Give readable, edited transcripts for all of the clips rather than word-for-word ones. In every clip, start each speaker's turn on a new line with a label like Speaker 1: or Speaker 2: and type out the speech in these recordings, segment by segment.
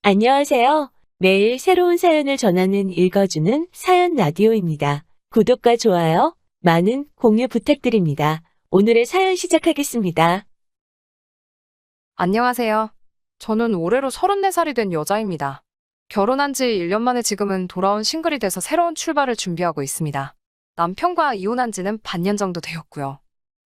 Speaker 1: 안녕하세요. 매일 새로운 사연을 전하는 읽어주는 사연 라디오입니다. 구독과 좋아요, 많은 공유 부탁드립니다. 오늘의 사연 시작하겠습니다.
Speaker 2: 안녕하세요. 저는 올해로 34살이 된 여자입니다. 결혼한 지 1년 만에 지금은 돌아온 싱글이 돼서 새로운 출발을 준비하고 있습니다. 남편과 이혼한 지는 반년 정도 되었고요.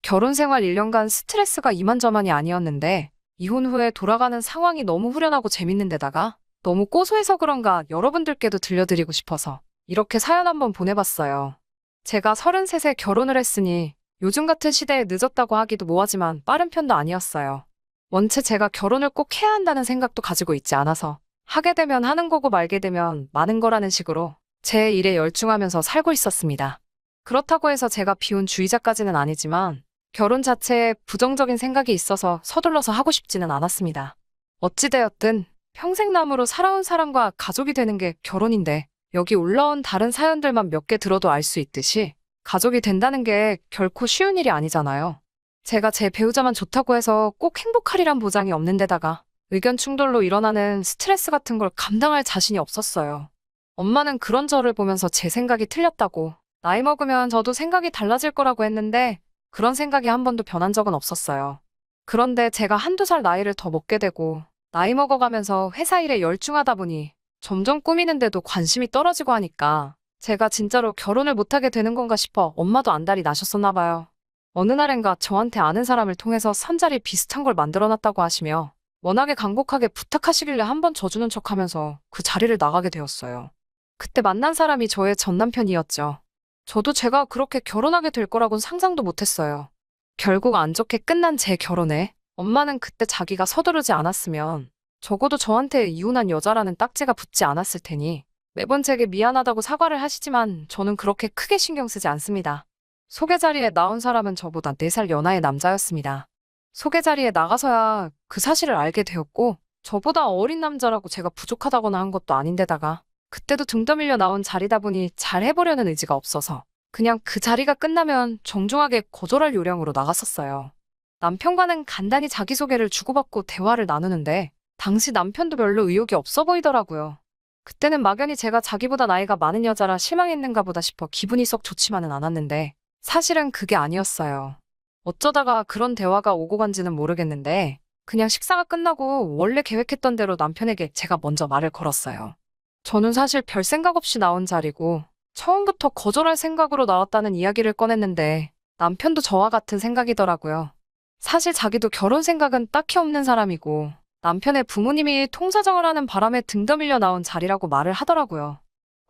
Speaker 2: 결혼 생활 1년간 스트레스가 이만저만이 아니었는데 이혼 후에 돌아가는 상황이 너무 후련하고 재밌는 데다가 너무 고소해서 그런가 여러분들께도 들려드리고 싶어서 이렇게 사연 한번 보내봤어요. 제가 33세 결혼을 했으니 요즘 같은 시대에 늦었다고 하기도 뭐하지만 빠른 편도 아니었어요. 원체 제가 결혼을 꼭 해야 한다는 생각도 가지고 있지 않아서 하게 되면 하는 거고 말게 되면 마는 거라는 식으로 제 일에 열중하면서 살고 있었습니다. 그렇다고 해서 제가 비혼주의자까지는 아니지만 결혼 자체에 부정적인 생각이 있어서 서둘러서 하고 싶지는 않았습니다. 어찌되었든 평생남으로 살아온 사람과 가족이 되는 게 결혼인데 여기 올라온 다른 사연들만 몇 개 들어도 알 수 있듯이 가족이 된다는 게 결코 쉬운 일이 아니잖아요. 제가 제 배우자만 좋다고 해서 꼭 행복하리란 보장이 없는 데다가 의견 충돌로 일어나는 스트레스 같은 걸 감당할 자신이 없었어요. 엄마는 그런 저를 보면서 제 생각이 틀렸다고 나이 먹으면 저도 생각이 달라질 거라고 했는데 그런 생각이 한 번도 변한 적은 없었어요. 그런데 제가 한두 살 나이를 더 먹게 되고 나이 먹어가면서 회사 일에 열중하다 보니 점점 꾸미는데도 관심이 떨어지고 하니까 제가 진짜로 결혼을 못하게 되는 건가 싶어 엄마도 안달이 나셨었나 봐요. 어느 날엔가 저한테 아는 사람을 통해서 선자리 비슷한 걸 만들어놨다고 하시며 워낙에 간곡하게 부탁하시길래 한번 져주는 척하면서 그 자리를 나가게 되었어요. 그때 만난 사람이 저의 전 남편이었죠. 저도 제가 그렇게 결혼하게 될 거라고는 상상도 못했어요. 결국 안 좋게 끝난 제 결혼에 엄마는 그때 자기가 서두르지 않았으면 적어도 저한테 이혼한 여자라는 딱지가 붙지 않았을 테니 매번 제게 미안하다고 사과를 하시지만 저는 그렇게 크게 신경 쓰지 않습니다. 소개 자리에 나온 사람은 저보다 4살 연하의 남자였습니다. 소개 자리에 나가서야 그 사실을 알게 되었고 저보다 어린 남자라고 제가 부족하다거나 한 것도 아닌데다가 그때도 등 떠밀려 나온 자리다 보니 잘 해보려는 의지가 없어서 그냥 그 자리가 끝나면 정중하게 거절할 요량으로 나갔었어요. 남편과는 간단히 자기소개를 주고받고 대화를 나누는데 당시 남편도 별로 의욕이 없어 보이더라고요. 그때는 막연히 제가 자기보다 나이가 많은 여자라 실망했는가 보다 싶어 기분이 썩 좋지만은 않았는데 사실은 그게 아니었어요. 어쩌다가 그런 대화가 오고 간지는 모르겠는데 그냥 식사가 끝나고 원래 계획했던 대로 남편에게 제가 먼저 말을 걸었어요. 저는 사실 별 생각 없이 나온 자리고 처음부터 거절할 생각으로 나왔다는 이야기를 꺼냈는데 남편도 저와 같은 생각이더라고요. 사실 자기도 결혼 생각은 딱히 없는 사람이고 남편의 부모님이 통사정을 하는 바람에 등 떠밀려 나온 자리라고 말을 하더라고요.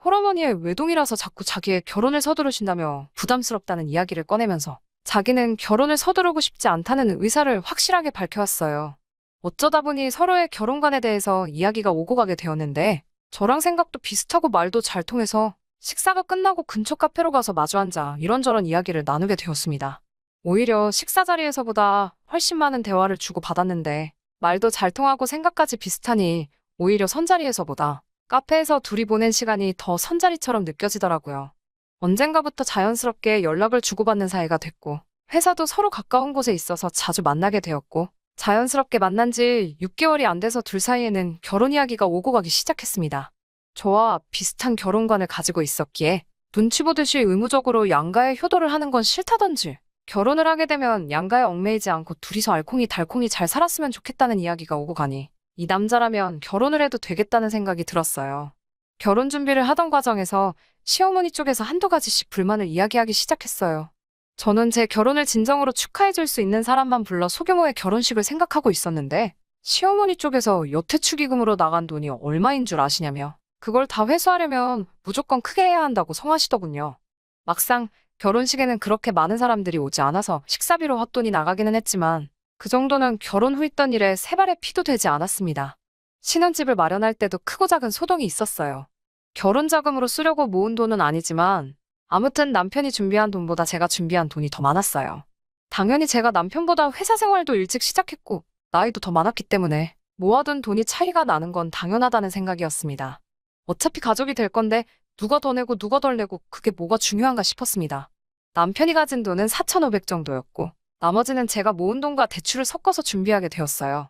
Speaker 2: 홀어머니의 외동이라서 자꾸 자기의 결혼을 서두르신다며 부담스럽다는 이야기를 꺼내면서 자기는 결혼을 서두르고 싶지 않다는 의사를 확실하게 밝혀왔어요. 어쩌다 보니 서로의 결혼관에 대해서 이야기가 오고 가게 되었는데 저랑 생각도 비슷하고 말도 잘 통해서 식사가 끝나고 근처 카페로 가서 마주 앉아 이런저런 이야기를 나누게 되었습니다. 오히려 식사 자리에서보다 훨씬 많은 대화를 주고받았는데 말도 잘 통하고 생각까지 비슷하니 오히려 선자리에서보다 카페에서 둘이 보낸 시간이 더 선자리처럼 느껴지더라고요. 언젠가부터 자연스럽게 연락을 주고받는 사이가 됐고 회사도 서로 가까운 곳에 있어서 자주 만나게 되었고 자연스럽게 만난 지 6개월이 안 돼서 둘 사이에는 결혼 이야기가 오고 가기 시작했습니다. 저와 비슷한 결혼관을 가지고 있었기에 눈치 보듯이 의무적으로 양가에 효도를 하는 건 싫다던지 결혼을 하게 되면 양가에 얽매이지 않고 둘이서 알콩달콩이 잘 살았으면 좋겠다는 이야기가 오고 가니 이 남자라면 결혼을 해도 되겠다는 생각이 들었어요. 결혼 준비를 하던 과정에서 시어머니 쪽에서 한두 가지씩 불만을 이야기하기 시작했어요. 저는 제 결혼을 진정으로 축하해줄 수 있는 사람만 불러 소규모의 결혼식을 생각하고 있었는데 시어머니 쪽에서 여태 축의금으로 나간 돈이 얼마인 줄 아시냐며 그걸 다 회수하려면 무조건 크게 해야 한다고 성하시더군요. 막상 결혼식에는 그렇게 많은 사람들이 오지 않아서 식사비로 헛돈이 나가기는 했지만 그 정도는 결혼 후 있던 일에 세 발의 피도 되지 않았습니다. 신혼집을 마련할 때도 크고 작은 소동이 있었어요. 결혼 자금으로 쓰려고 모은 돈은 아니지만 아무튼 남편이 준비한 돈보다 제가 준비한 돈이 더 많았어요. 당연히 제가 남편보다 회사 생활도 일찍 시작했고 나이도 더 많았기 때문에 모아둔 돈이 차이가 나는 건 당연하다는 생각이었습니다. 어차피 가족이 될 건데 누가 더 내고 누가 덜 내고 그게 뭐가 중요한가 싶었습니다. 남편이 가진 돈은 4,500 정도였고 나머지는 제가 모은 돈과 대출을 섞어서 준비하게 되었어요.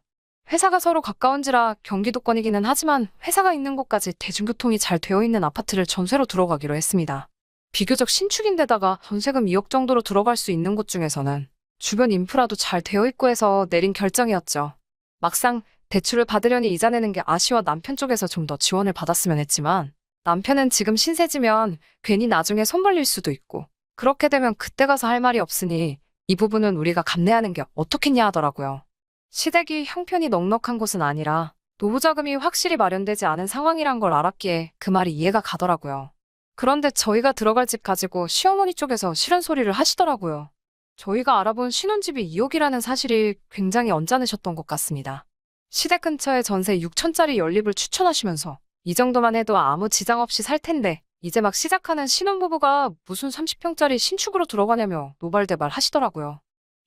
Speaker 2: 회사가 서로 가까운지라 경기도권이기는 하지만 회사가 있는 곳까지 대중교통이 잘 되어 있는 아파트를 전세로 들어가기로 했습니다. 비교적 신축인데다가 전세금 2억 정도로 들어갈 수 있는 곳 중에서는 주변 인프라도 잘 되어 있고 해서 내린 결정이었죠. 막상 대출을 받으려니 이자 내는 게 아쉬워 남편 쪽에서 좀 더 지원을 받았으면 했지만 남편은 지금 신세지면 괜히 나중에 손 벌릴 수도 있고 그렇게 되면 그때 가서 할 말이 없으니 이 부분은 우리가 감내하는 게 어떻겠냐 하더라고요. 시댁이 형편이 넉넉한 곳은 아니라 노후자금이 확실히 마련되지 않은 상황이란 걸 알았기에 그 말이 이해가 가더라고요. 그런데 저희가 들어갈 집 가지고 시어머니 쪽에서 싫은 소리를 하시더라고요. 저희가 알아본 신혼집이 2억이라는 사실이 굉장히 언짢으셨던 것 같습니다. 시댁 근처에 전세 6천짜리 연립을 추천하시면서 이 정도만 해도 아무 지장 없이 살 텐데 이제 막 시작하는 신혼부부가 무슨 30평짜리 신축으로 들어가냐며 노발대발 하시더라고요.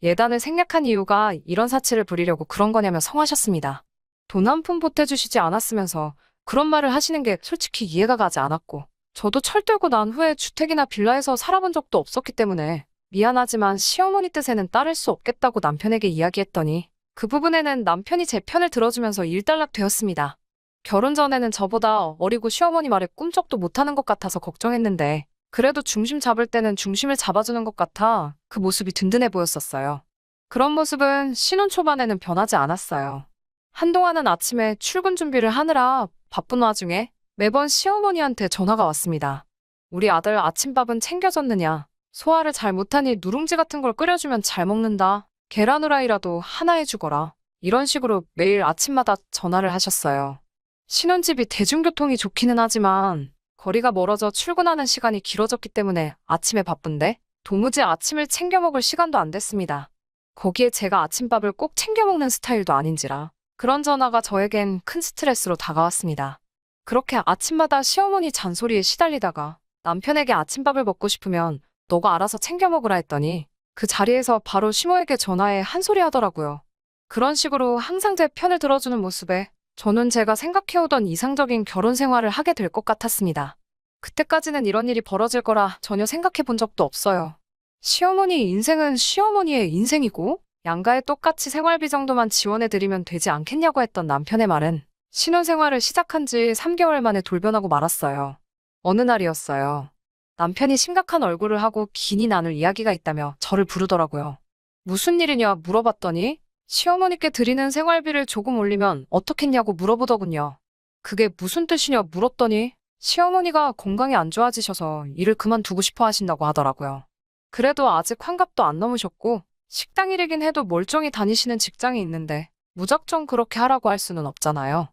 Speaker 2: 예단을 생략한 이유가 이런 사치를 부리려고 그런 거냐며 성하셨습니다. 돈 한 푼 보태주시지 않았으면서 그런 말을 하시는 게 솔직히 이해가 가지 않았고 저도 철들고 난 후에 주택이나 빌라에서 살아본 적도 없었기 때문에 미안하지만 시어머니 뜻에는 따를 수 없겠다고 남편에게 이야기했더니 그 부분에는 남편이 제 편을 들어주면서 일단락 되었습니다. 결혼 전에는 저보다 어리고 시어머니 말에 꿈쩍도 못하는 것 같아서 걱정했는데 그래도 중심 잡을 때는 중심을 잡아주는 것 같아 그 모습이 든든해 보였었어요. 그런 모습은 신혼 초반에는 변하지 않았어요. 한동안은 아침에 출근 준비를 하느라 바쁜 와중에 매번 시어머니한테 전화가 왔습니다. 우리 아들 아침밥은 챙겨줬느냐? 소화를 잘 못하니 누룽지 같은 걸 끓여주면 잘 먹는다. 계란 후라이라도 하나 해주거라. 이런 식으로 매일 아침마다 전화를 하셨어요. 신혼집이 대중교통이 좋기는 하지만 거리가 멀어져 출근하는 시간이 길어졌기 때문에 아침에 바쁜데 도무지 아침을 챙겨 먹을 시간도 안 됐습니다. 거기에 제가 아침밥을 꼭 챙겨 먹는 스타일도 아닌지라 그런 전화가 저에겐 큰 스트레스로 다가왔습니다. 그렇게 아침마다 시어머니 잔소리에 시달리다가 남편에게 아침밥을 먹고 싶으면 너가 알아서 챙겨 먹으라 했더니 그 자리에서 바로 시모에게 전화해 한 소리 하더라고요. 그런 식으로 항상 제 편을 들어주는 모습에 저는 제가 생각해오던 이상적인 결혼 생활을 하게 될 것 같았습니다. 그때까지는 이런 일이 벌어질 거라 전혀 생각해 본 적도 없어요. 시어머니 인생은 시어머니의 인생이고 양가에 똑같이 생활비 정도만 지원해드리면 되지 않겠냐고 했던 남편의 말은 신혼생활을 시작한 지 3개월 만에 돌변하고 말았어요. 어느 날이었어요. 남편이 심각한 얼굴을 하고 긴히 나눌 이야기가 있다며 저를 부르더라고요. 무슨 일이냐 물어봤더니 시어머니께 드리는 생활비를 조금 올리면 어떻겠냐고 물어보더군요. 그게 무슨 뜻이냐 물었더니 시어머니가 건강이 안 좋아지셔서 일을 그만두고 싶어 하신다고 하더라고요. 그래도 아직 환갑도 안 넘으셨고 식당 일이긴 해도 멀쩡히 다니시는 직장이 있는데 무작정 그렇게 하라고 할 수는 없잖아요.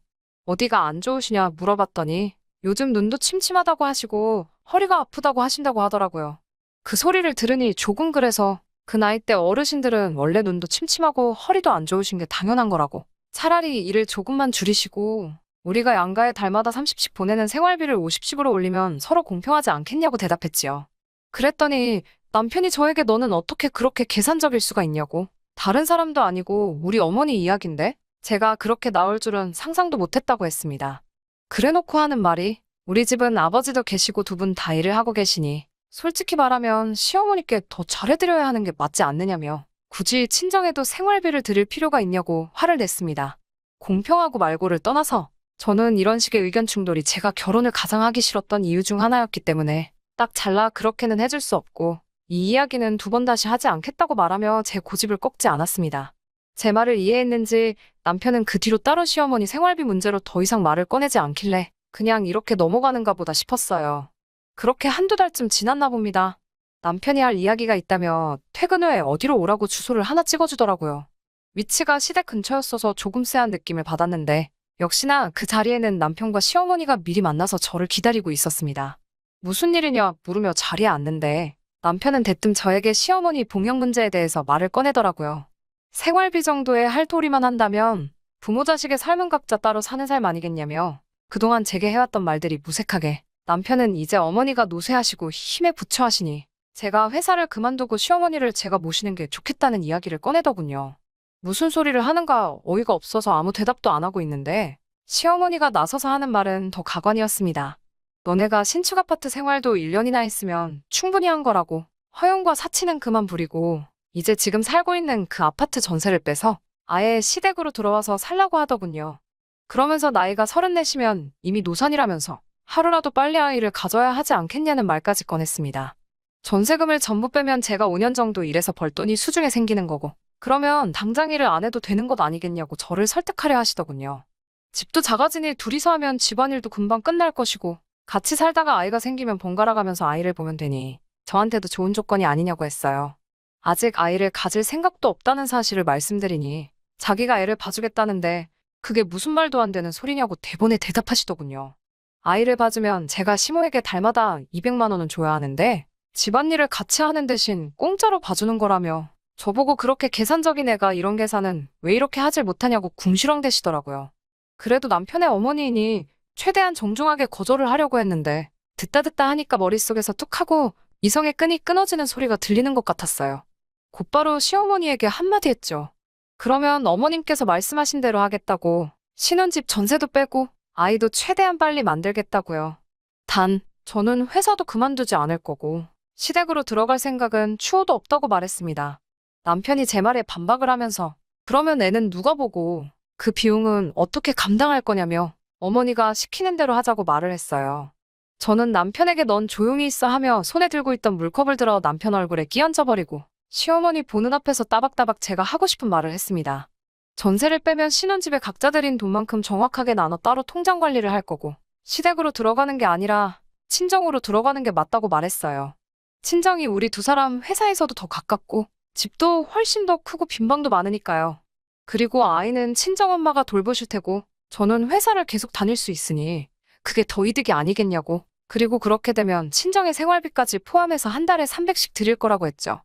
Speaker 2: 어디가 안 좋으시냐 물어봤더니 요즘 눈도 침침하다고 하시고 허리가 아프다고 하신다고 하더라고요. 그 소리를 들으니 조금 그래서 그 나이 때 어르신들은 원래 눈도 침침하고 허리도 안 좋으신 게 당연한 거라고. 차라리 일을 조금만 줄이시고 우리가 양가에 달마다 30씩 보내는 생활비를 50씩으로 올리면 서로 공평하지 않겠냐고 대답했지요. 그랬더니 남편이 저에게 너는 어떻게 그렇게 계산적일 수가 있냐고. 다른 사람도 아니고 우리 어머니 이야기인데 제가 그렇게 나올 줄은 상상도 못했다고 했습니다. 그래놓고 하는 말이 우리 집은 아버지도 계시고 두 분 다 일을 하고 계시니 솔직히 말하면 시어머니께 더 잘해드려야 하는 게 맞지 않느냐며 굳이 친정에도 생활비를 드릴 필요가 있냐고 화를 냈습니다. 공평하고 말고를 떠나서 저는 이런 식의 의견 충돌이 제가 결혼을 가장 하기 싫었던 이유 중 하나였기 때문에 딱 잘라 그렇게는 해줄 수 없고 이 이야기는 두 번 다시 하지 않겠다고 말하며 제 고집을 꺾지 않았습니다. 제 말을 이해했는지 남편은 그 뒤로 따로 시어머니 생활비 문제로 더 이상 말을 꺼내지 않길래 그냥 이렇게 넘어가는가 보다 싶었어요. 그렇게 한두 달쯤 지났나 봅니다. 남편이 할 이야기가 있다며 퇴근 후에 어디로 오라고 주소를 하나 찍어주더라고요. 위치가 시댁 근처였어서 조금 쎄한 느낌을 받았는데 역시나 그 자리에는 남편과 시어머니가 미리 만나서 저를 기다리고 있었습니다. 무슨 일이냐 물으며 자리에 앉는데 남편은 대뜸 저에게 시어머니 봉양 문제에 대해서 말을 꺼내더라고요. 생활비 정도의 할도리만 한다면 부모 자식의 삶은 각자 따로 사는 삶 아니겠냐며 그동안 제게 해왔던 말들이 무색하게 남편은 이제 어머니가 노쇠하시고 힘에 부처하시니 제가 회사를 그만두고 시어머니를 제가 모시는 게 좋겠다는 이야기를 꺼내더군요. 무슨 소리를 하는가 어이가 없어서 아무 대답도 안 하고 있는데 시어머니가 나서서 하는 말은 더 가관이었습니다. 너네가 신축 아파트 생활도 1년이나 했으면 충분히 한 거라고. 허용과 사치는 그만 부리고 이제 지금 살고 있는 그 아파트 전세를 빼서 아예 시댁으로 들어와서 살라고 하더군요. 그러면서 나이가 34시면 이미 노산이라면서 하루라도 빨리 아이를 가져야 하지 않겠냐는 말까지 꺼냈습니다. 전세금을 전부 빼면 제가 5년 정도 일해서 벌 돈이 수중에 생기는 거고, 그러면 당장 일을 안 해도 되는 것 아니겠냐고 저를 설득하려 하시더군요. 집도 작아지니 둘이서 하면 집안일도 금방 끝날 것이고, 같이 살다가 아이가 생기면 번갈아 가면서 아이를 보면 되니 저한테도 좋은 조건이 아니냐고 했어요. 아직 아이를 가질 생각도 없다는 사실을 말씀드리니 자기가 애를 봐주겠다는데 그게 무슨 말도 안 되는 소리냐고 대본에 대답하시더군요. 아이를 봐주면 제가 시모에게 달마다 200만 원은 줘야 하는데 집안일을 같이 하는 대신 공짜로 봐주는 거라며 저보고 그렇게 계산적인 애가 이런 계산은 왜 이렇게 하질 못하냐고 궁시렁대시더라고요. 그래도 남편의 어머니이니 최대한 정중하게 거절을 하려고 했는데 듣다 하니까 머릿속에서 툭 하고 이성의 끈이 끊어지는 소리가 들리는 것 같았어요. 곧바로 시어머니에게 한마디 했죠. 그러면 어머님께서 말씀하신 대로 하겠다고 신혼집 전세도 빼고 아이도 최대한 빨리 만들겠다고요. 단, 저는 회사도 그만두지 않을 거고 시댁으로 들어갈 생각은 추호도 없다고 말했습니다. 남편이 제 말에 반박을 하면서 그러면 애는 누가 보고 그 비용은 어떻게 감당할 거냐며 어머니가 시키는 대로 하자고 말을 했어요. 저는 남편에게 넌 조용히 있어 하며 손에 들고 있던 물컵을 들어 남편 얼굴에 끼얹어버리고 시어머니 보는 앞에서 따박따박 제가 하고 싶은 말을 했습니다. 전세를 빼면 신혼집에 각자 들인 돈만큼 정확하게 나눠 따로 통장 관리를 할 거고 시댁으로 들어가는 게 아니라 친정으로 들어가는 게 맞다고 말했어요. 친정이 우리 두 사람 회사에서도 더 가깝고 집도 훨씬 더 크고 빈방도 많으니까요. 그리고 아이는 친정엄마가 돌보실 테고 저는 회사를 계속 다닐 수 있으니 그게 더 이득이 아니겠냐고. 그리고 그렇게 되면 친정의 생활비까지 포함해서 한 달에 300씩 드릴 거라고 했죠.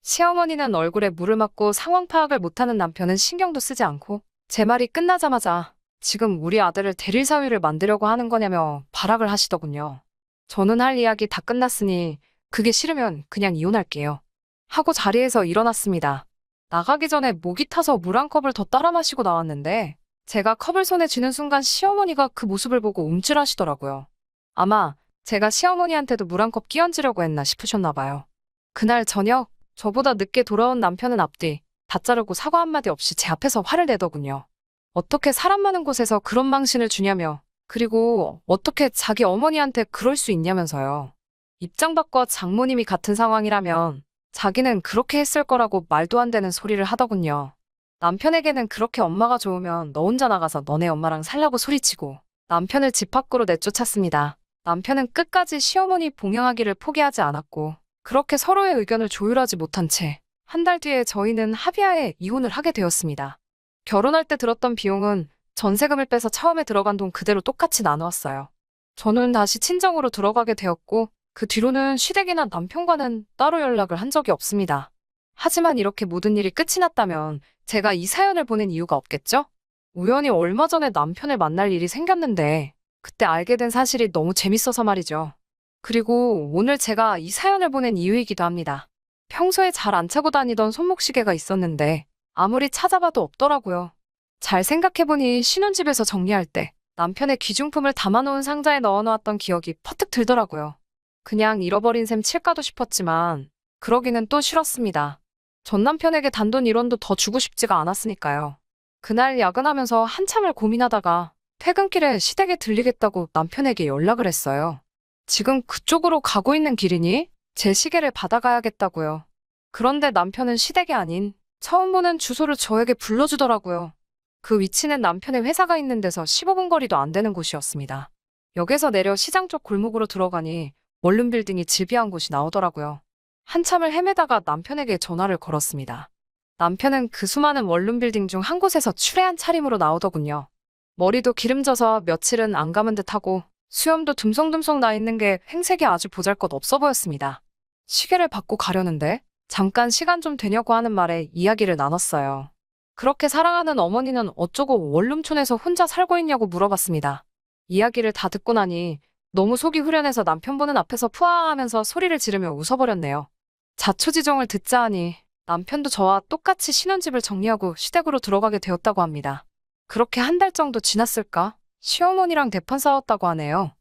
Speaker 2: 시어머니는 얼굴에 물을 맞고 상황 파악을 못하는 남편은 신경도 쓰지 않고 제 말이 끝나자마자 지금 우리 아들을 데릴 사위를 만들려고 하는 거냐며 발악을 하시더군요. 저는 할 이야기 다 끝났으니 그게 싫으면 그냥 이혼할게요. 하고 자리에서 일어났습니다. 나가기 전에 목이 타서 물 한 컵을 더 따라 마시고 나왔는데 제가 컵을 손에 쥐는 순간 시어머니가 그 모습을 보고 움찔하시더라고요. 아마 제가 시어머니한테도 물 한 컵 끼얹으려고 했나 싶으셨나 봐요. 그날 저녁 저보다 늦게 돌아온 남편은 앞뒤 다 자르고 사과 한마디 없이 제 앞에서 화를 내더군요. 어떻게 사람 많은 곳에서 그런 망신을 주냐며 그리고 어떻게 자기 어머니한테 그럴 수 있냐면서요. 입장 바꿔 장모님이 같은 상황이라면 자기는 그렇게 했을 거라고 말도 안 되는 소리를 하더군요. 남편에게는 그렇게 엄마가 좋으면 너 혼자 나가서 너네 엄마랑 살라고 소리치고 남편을 집 밖으로 내쫓았습니다. 남편은 끝까지 시어머니 봉양하기를 포기하지 않았고 그렇게 서로의 의견을 조율하지 못한 채 한 달 뒤에 저희는 합의하에 이혼을 하게 되었습니다. 결혼할 때 들었던 비용은 전세금을 빼서 처음에 들어간 돈 그대로 똑같이 나누었어요. 저는 다시 친정으로 들어가게 되었고 그 뒤로는 시댁이나 남편과는 따로 연락을 한 적이 없습니다. 하지만 이렇게 모든 일이 끝이 났다면 제가 이 사연을 보낸 이유가 없겠죠? 우연히 얼마 전에 남편을 만날 일이 생겼는데 그때 알게 된 사실이 너무 재밌어서 말이죠. 그리고 오늘 제가 이 사연을 보낸 이유이기도 합니다. 평소에 잘 안 차고 다니던 손목시계가 있었는데 아무리 찾아봐도 없더라고요. 잘 생각해보니 신혼집에서 정리할 때 남편의 귀중품을 담아놓은 상자에 넣어놓았던 기억이 퍼뜩 들더라고요. 그냥 잃어버린 셈 칠까도 싶었지만 그러기는 또 싫었습니다. 전 남편에게 단돈 1원도 더 주고 싶지가 않았으니까요. 그날 야근하면서 한참을 고민하다가 퇴근길에 시댁에 들리겠다고 남편에게 연락을 했어요. 지금 그쪽으로 가고 있는 길이니 제 시계를 받아가야겠다고요. 그런데 남편은 시댁이 아닌 처음 보는 주소를 저에게 불러주더라고요. 그 위치는 남편의 회사가 있는 데서 15분 거리도 안 되는 곳이었습니다. 역에서 내려 시장 쪽 골목으로 들어가니 원룸 빌딩이 질비한 곳이 나오더라고요. 한참을 헤매다가 남편에게 전화를 걸었습니다. 남편은 그 수많은 원룸 빌딩 중 한 곳에서 추레한 차림으로 나오더군요. 머리도 기름져서 며칠은 안 감은 듯하고 수염도 듬성듬성 나 있는 게 행색이 아주 보잘것없어 보였습니다. 시계를 받고 가려는데 잠깐 시간 좀 되냐고 하는 말에 이야기를 나눴어요. 그렇게 사랑하는 어머니는 어쩌고 원룸촌에서 혼자 살고 있냐고 물어봤습니다. 이야기를 다 듣고 나니 너무 속이 후련해서 남편 보는 앞에서 푸아하면서 소리를 지르며 웃어버렸네요. 자초지종을 듣자 하니 남편도 저와 똑같이 신혼집을 정리하고 시댁으로 들어가게 되었다고 합니다. 그렇게 한 달 정도 지났을까? 시어머니랑 대판 싸웠다고 하네요.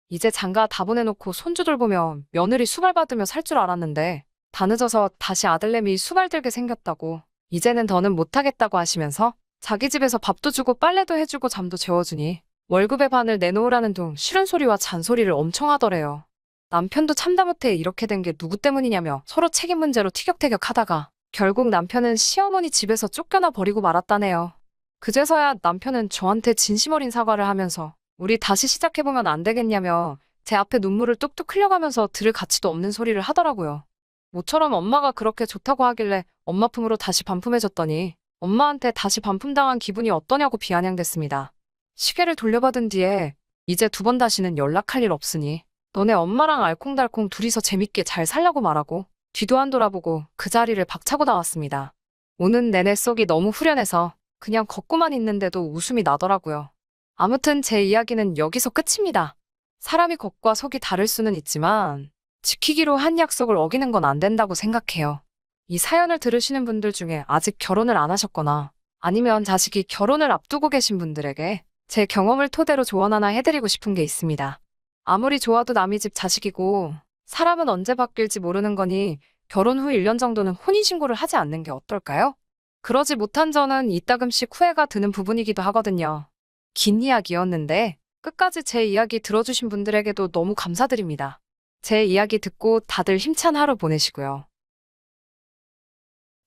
Speaker 2: 이제 장가 다 보내놓고 손주 돌보며 며느리 수발받으며 살 줄 알았는데 다 늦어서 다시 아들내미 수발들게 생겼다고 이제는 더는 못하겠다고 하시면서 자기 집에서 밥도 주고 빨래도 해주고 잠도 재워주니 월급의 반을 내놓으라는 둥 싫은 소리와 잔소리를 엄청 하더래요. 남편도 참다 못해 이렇게 된 게 누구 때문이냐며 서로 책임 문제로 티격태격 하다가 결국 남편은 시어머니 집에서 쫓겨나 버리고 말았다네요. 그제서야 남편은 저한테 진심 어린 사과를 하면서 우리 다시 시작해보면 안 되겠냐며 제 앞에 눈물을 뚝뚝 흘려가면서 들을 가치도 없는 소리를 하더라고요. 모처럼 엄마가 그렇게 좋다고 하길래 엄마 품으로 다시 반품해줬더니 엄마한테 다시 반품당한 기분이 어떠냐고 비아냥댔습니다. 시계를 돌려받은 뒤에 이제 두 번 다시는 연락할 일 없으니 너네 엄마랑 알콩달콩 둘이서 재밌게 잘 살라고 말하고 뒤도 안 돌아보고 그 자리를 박차고 나왔습니다. 오는 내내 속이 너무 후련해서 그냥 걷고만 있는데도 웃음이 나더라고요. 아무튼 제 이야기는 여기서 끝입니다. 사람이 겉과 속이 다를 수는 있지만 지키기로 한 약속을 어기는 건 안 된다고 생각해요. 이 사연을 들으시는 분들 중에 아직 결혼을 안 하셨거나 아니면 자식이 결혼을 앞두고 계신 분들에게 제 경험을 토대로 조언 하나 해드리고 싶은 게 있습니다. 아무리 좋아도 남의 집 자식이고 사람은 언제 바뀔지 모르는 거니 결혼 후 1년 정도는 혼인신고를 하지 않는 게 어떨까요? 그러지 못한 저는 이따금씩 후회가 드는 부분이기도 하거든요. 긴 이야기였는데 끝까지 제 이야기 들어주신 분들에게도 너무 감사드립니다. 제 이야기 듣고 다들 힘찬 하루 보내시고요.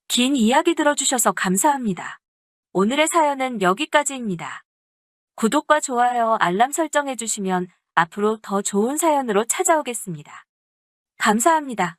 Speaker 1: 긴 이야기 들어주셔서 감사합니다. 오늘의 사연은 여기까지입니다. 구독과 좋아요, 알람 설정해주시면 앞으로 더 좋은 사연으로 찾아오겠습니다. 감사합니다.